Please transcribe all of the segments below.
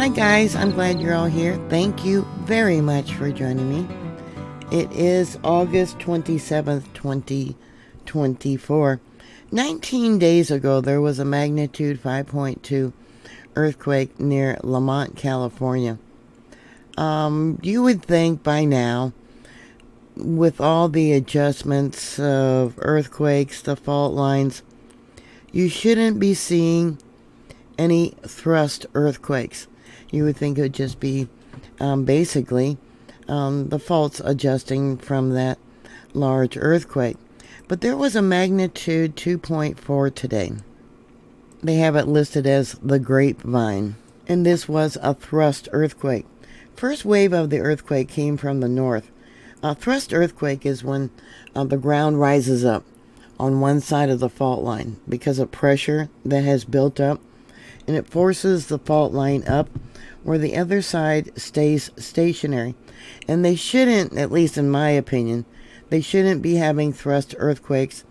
Hi guys, I'm glad you're all here. Thank you very much for joining me. It is August 27th, 2024. 19 days ago, there was a magnitude 5.2 earthquake near Lamont, California. You would think by now, with all the adjustments of earthquakes, the fault lines, you shouldn't be seeing any thrust earthquakes. You would think it would just be basically the faults adjusting from that large earthquake. But there was a magnitude 2.4 today. They have it listed as the grapevine. And this was a thrust earthquake. First wave of the earthquake came from the north. A thrust earthquake is when the ground rises up on one side of the fault line because of pressure that has built up, and it forces the fault line up where the other side stays stationary. And they shouldn't, at least in my opinion, they shouldn't be having thrust earthquakes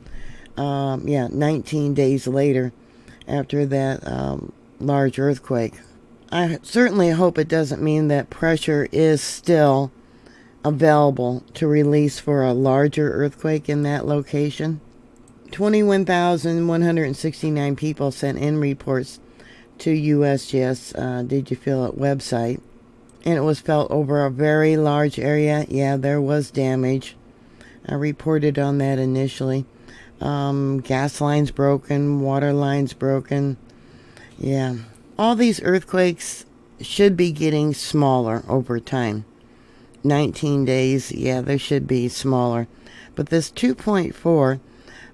19 days later after that large earthquake. I certainly hope it doesn't mean that pressure is still available to release for a larger earthquake in that location. 21,169 people sent in reports to USGS Did You Feel It website, and it was felt over a very large area. Yeah, there was damage. I reported on that initially. Gas lines broken, water lines broken. Yeah, all these earthquakes should be getting smaller over time. 19 days, yeah, they should be smaller. But this 2.4,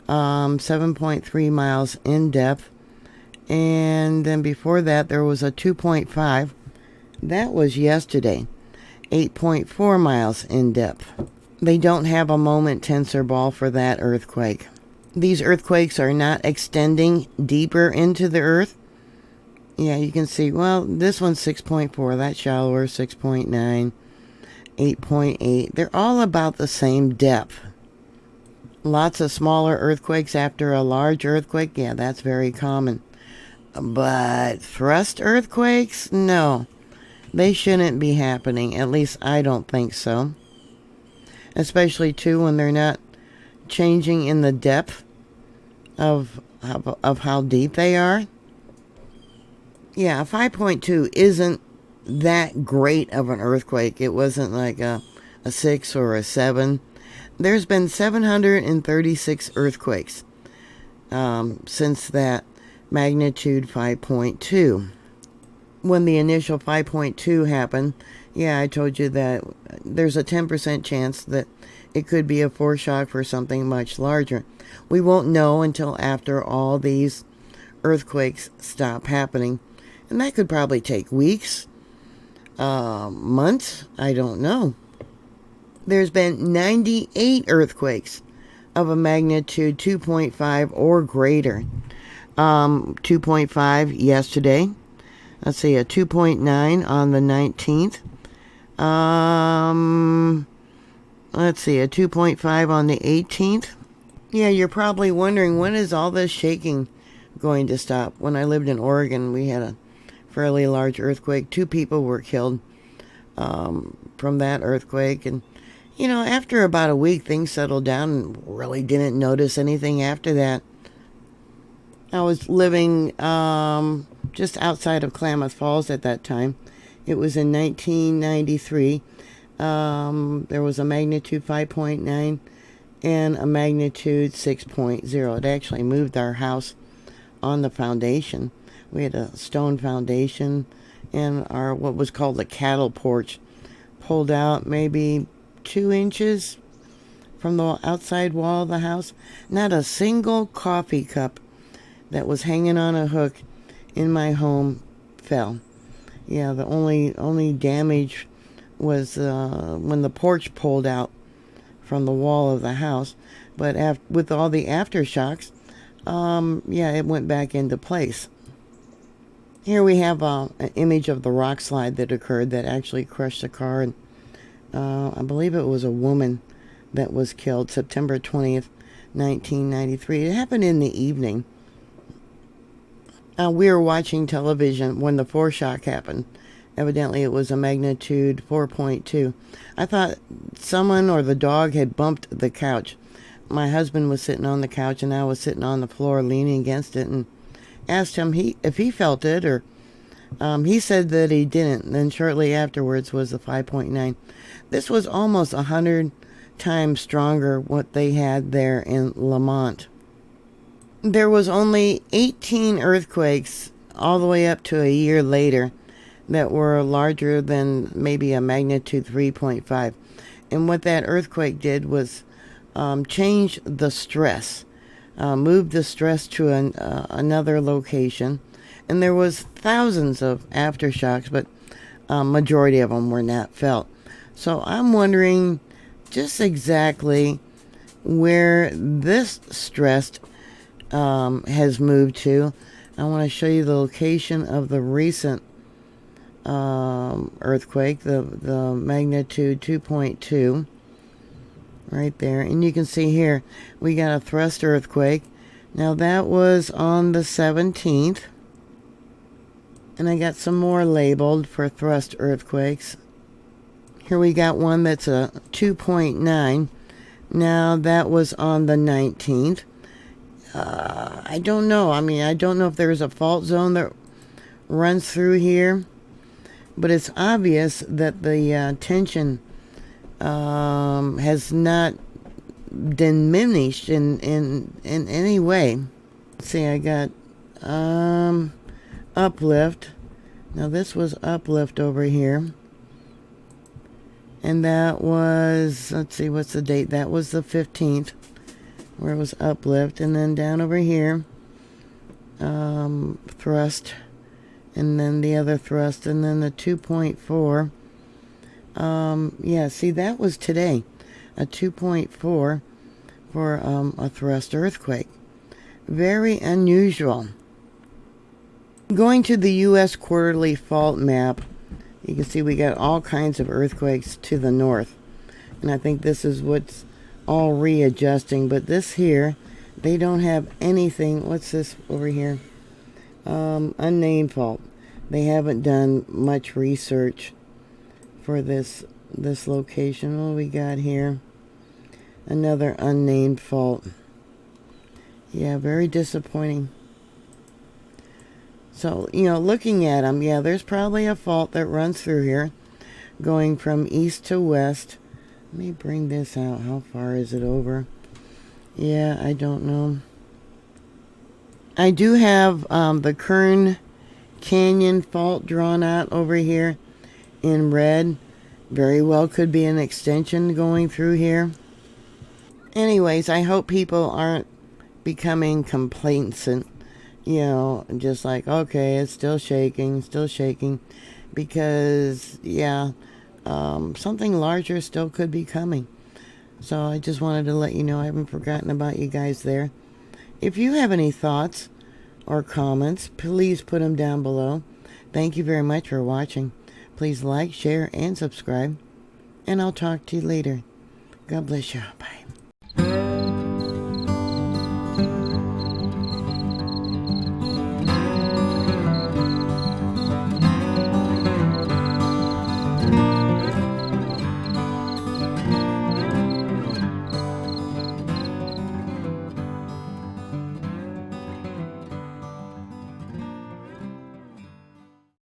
7.3 miles in depth. And then before that, there was a 2.5. That was yesterday. 8.4 miles in depth. They don't have a moment tensor ball for that earthquake. These earthquakes are not extending deeper into the earth. Yeah, you can see, well, this one's 6.4. That's shallower, 6.9, 8.8. They're all about the same depth. Lots of smaller earthquakes after a large earthquake. Yeah, that's very common. But thrust earthquakes? No. They shouldn't be happening. At least I don't think so. Especially, too, when they're not changing in the depth of how deep they are. Yeah, 5.2 isn't that great of an earthquake. It wasn't like a 6 or a 7. There's been 736 earthquakes since that magnitude 5.2. When the initial 5.2 happened, yeah, I told you that there's a 10% chance that it could be a foreshock for something much larger. We won't know until after all these earthquakes stop happening. And that could probably take weeks, months, I don't know. There's been 98 earthquakes of a magnitude 2.5 or greater. 2.5 yesterday. Let's see, a 2.9 on the 19th. Let's see, a 2.5 on the 18th. Yeah, you're probably wondering, when is all this shaking going to stop? When I lived in Oregon, we had a fairly large earthquake. 2 people were killed from that earthquake. And, you know, after about a week, things settled down and really didn't notice anything after that. I was living just outside of Klamath Falls at that time. It was in 1993. There was a magnitude 5.9 and a magnitude 6.0. It actually moved our house on the foundation. We had a stone foundation, and our what was called a cattle porch pulled out maybe 2 inches from the outside wall of the house. Not a single coffee cup that was hanging on a hook in my home fell. Yeah, the only damage was when the porch pulled out from the wall of the house. But with all the aftershocks, it went back into place. Here we have an image of the rock slide that occurred that actually crushed a car. And I believe it was a woman that was killed September 20th, 1993. It happened in the evening. We were watching television when the foreshock happened. Evidently it was a magnitude 4.2. I thought someone or the dog had bumped the couch. My husband was sitting on the couch and I was sitting on the floor leaning against it, and asked him if he felt it, or he said that he didn't. Then shortly afterwards was the 5.9. This was almost 100 times stronger what they had there in Lamont. There was only 18 earthquakes all the way up to a year later that were larger than maybe a magnitude 3.5. And what that earthquake did was change the stress, move the stress to another location. And there was thousands of aftershocks, but majority of them were not felt. So I'm wondering just exactly where this stress has moved to. I want to show you the location of the recent earthquake, the magnitude 2.2, right there. And you can see here we got a thrust earthquake. Now that was on the 17th. And I got some more labeled for thrust earthquakes. Here we got one that's a 2.9. Now that was on the 19th. I don't know. I mean, I don't know if there's a fault zone that runs through here. But it's obvious that the tension has not diminished in any way. Let's see, I got uplift. Now this was uplift over here. And that was, let's see, what's the date? That was the 15th, where it was uplift. And then down over here, thrust. And then the other thrust. And then the 2.4. Yeah, see, that was today. A 2.4 for a thrust earthquake. Very unusual. Going to the U.S. quarterly fault map, you can see we got all kinds of earthquakes to the north. And I think this is what's all readjusting. But this here, they don't have anything. What's this over here? Unnamed fault. They haven't done much research for this location. What do we got here? Another unnamed fault. Yeah, very disappointing. So, you know, looking at them, yeah, there's probably a fault that runs through here, going from east to west. Let me bring this out. How far is it over? Yeah, I don't know. I do have the Kern Canyon fault drawn out over here in red. Very well could be an extension going through here. Anyways, I hope people aren't becoming complacent. You know, just like, okay, it's still shaking, because, yeah, something larger still could be coming. So I just wanted to let you know I haven't forgotten about you guys there. If you have any thoughts or comments, please put them down below. Thank you very much for watching. Please like, share, and subscribe. And I'll talk to you later. God bless you. Bye.